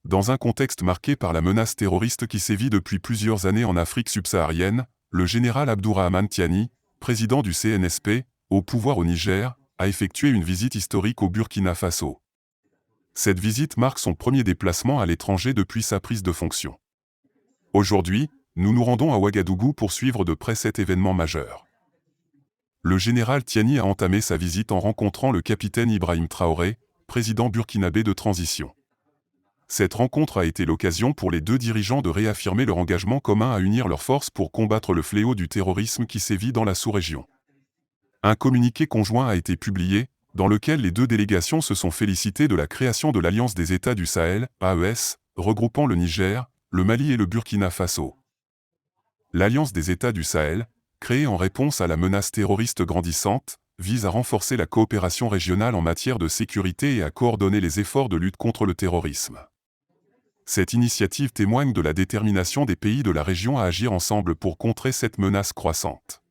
Dans un contexte marqué par la menace terroriste qui sévit depuis plusieurs années en Afrique subsaharienne, le général Abdourahmane Tiani, président du CNSP, au pouvoir au Niger, a effectué une visite historique au Burkina Faso. Cette visite marque son premier déplacement à l'étranger depuis sa prise de fonction. Aujourd'hui, nous nous rendons à Ouagadougou pour suivre de près cet événement majeur. Le général Tiani a entamé sa visite en rencontrant le capitaine Ibrahim Traoré, président burkinabé de transition. Cette rencontre a été l'occasion pour les deux dirigeants de réaffirmer leur engagement commun à unir leurs forces pour combattre le fléau du terrorisme qui sévit dans la sous-région. Un communiqué conjoint a été publié, dans lequel les deux délégations se sont félicitées de la création de l'Alliance des États du Sahel, AES, regroupant le Niger, le Mali et le Burkina Faso. L'Alliance des États du Sahel, créée en réponse à la menace terroriste grandissante, vise à renforcer la coopération régionale en matière de sécurité et à coordonner les efforts de lutte contre le terrorisme. Cette initiative témoigne de la détermination des pays de la région à agir ensemble pour contrer cette menace croissante.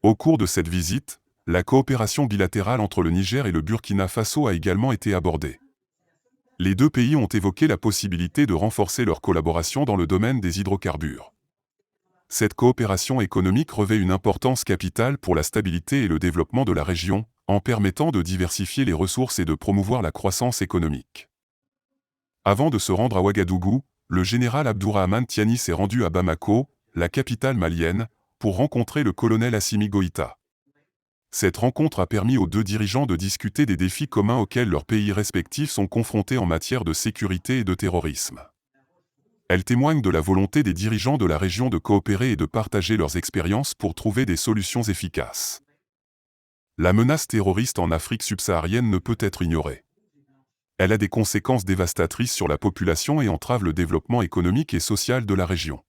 Au cours de cette visite, la coopération bilatérale entre le Niger et le Burkina Faso a également été abordée. Les deux pays ont évoqué la possibilité de renforcer leur collaboration dans le domaine des hydrocarbures. Cette coopération économique revêt une importance capitale pour la stabilité et le développement de la région, en permettant de diversifier les ressources et de promouvoir la croissance économique. Avant de se rendre à Ouagadougou, le général Abdourahmane Tiani s'est rendu à Bamako, la capitale malienne, pour rencontrer le colonel Assimi Goïta. Cette rencontre a permis aux deux dirigeants de discuter des défis communs auxquels leurs pays respectifs sont confrontés en matière de sécurité et de terrorisme. Elle témoigne de la volonté des dirigeants de la région de coopérer et de partager leurs expériences pour trouver des solutions efficaces. La menace terroriste en Afrique subsaharienne ne peut être ignorée. Elle a des conséquences dévastatrices sur la population et entrave le développement économique et social de la région.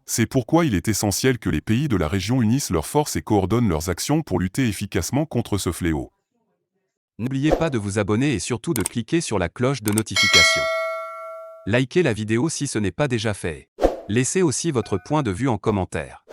C'est pourquoi il est essentiel que les pays de la région unissent leurs forces et coordonnent leurs actions pour lutter efficacement contre ce fléau. N'oubliez pas de vous abonner et surtout de cliquer sur la cloche de notification. Likez la vidéo si ce n'est pas déjà fait. Laissez aussi votre point de vue en commentaire.